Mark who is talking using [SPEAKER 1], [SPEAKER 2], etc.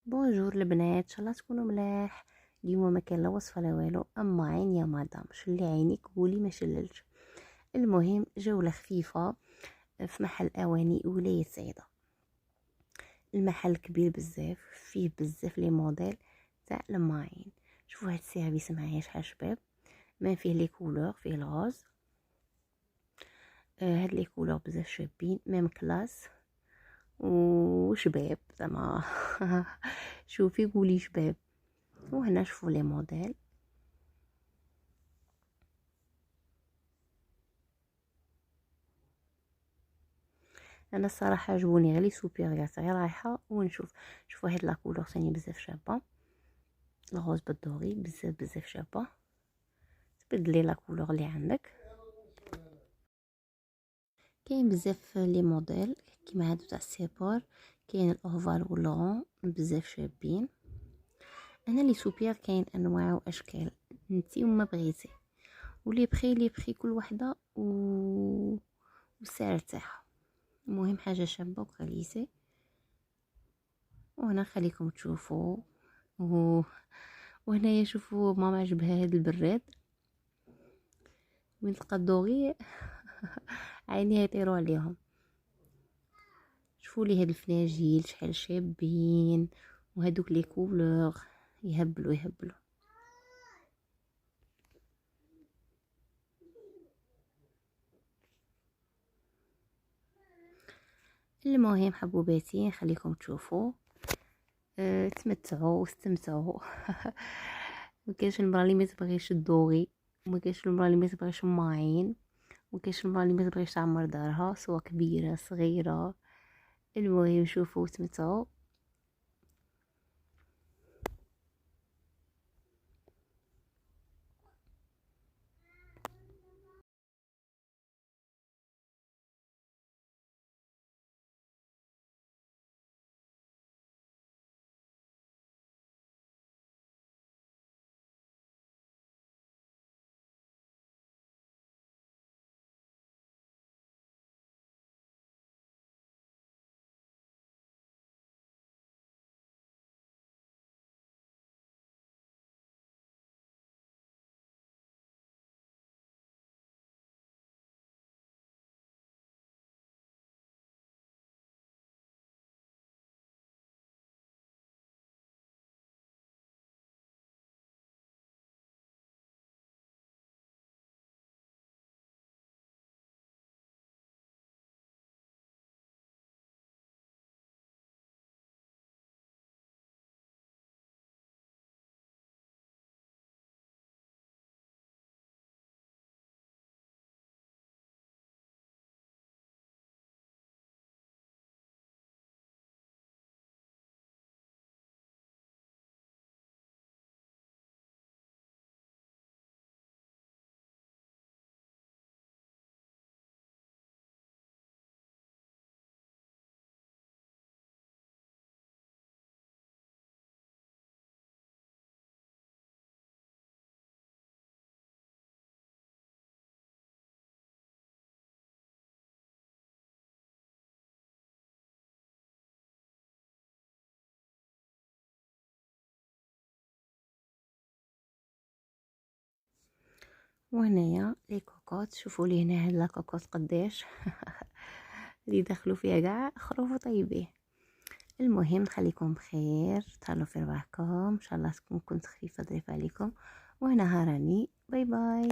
[SPEAKER 1] بونجور البنات، ان شاء الله تكونوا ملاح. اليوم ما كان لا وصفه لا والو، اما عين يا مدام شلي عينيك قولي ما شللش. المهم جوله خفيفه في محل اواني ولاية سعيده. المحل كبير بزاف، فيه بزاف لي موديل تاع الماعين. شوفوا هاد السيرفيس معايا شحال شباب، ما فيه لي كولور، فيه الغاز. هاد لي كولور بزاف شابين، ميم كلاس وشباب زعما. شوفي قولي شباب. وهنا شوفوا لي موديل. انا الصراحه عجبوني غير لي سوبيريات، غير رايحه ونشوف. شوفوا هاد لا كولور ثاني بزاف شابه، الغوز بالدوري بزاف بزاف شابه. تبدلي لا كولور اللي عندك. كاين بزاف لي موديل كيما هادو تاع السيبور، كاين الاوفال والغون بزاف شابين. انا لي سوبير كاين انواع واشكال، انتي وما بغيتي. ولي بخي كل وحده والسعر تاعها. المهم حاجه شابه وكاليتي. وهنا خليكم تشوفوا وهنايا شوفوا ماما عجبها هاد البراد وين تلقى الدوغي. عيني يطيروا عليهم. شوفوا لي هاد الفناجيل شحال شابين، وهادوك لي كولور يهبلوا. المهم حبوباتي خليكم تشوفوا. تمتعوا واستمتعوا. ما كاينش المراه اللي ما تبغيش الدوغي، وما كاينش المراه اللي ما تبغيش الماعين، وما كاينش المراه اللي ما تبغيش تعمر دارها سواء كبيره صغيره. المهم شوفوا وتمتعوا. وهنايا لي كوكوط، شوفوا لي هنا هاد لا كوكوط قداش. اللي دخلوا فيها كاع خروف طيبين. المهم خليكم بخير، تهلاو في رواحكم، ان شاء الله تكون كنت خفيفه ظريفه عليكم. وهنا هاراني، باي باي.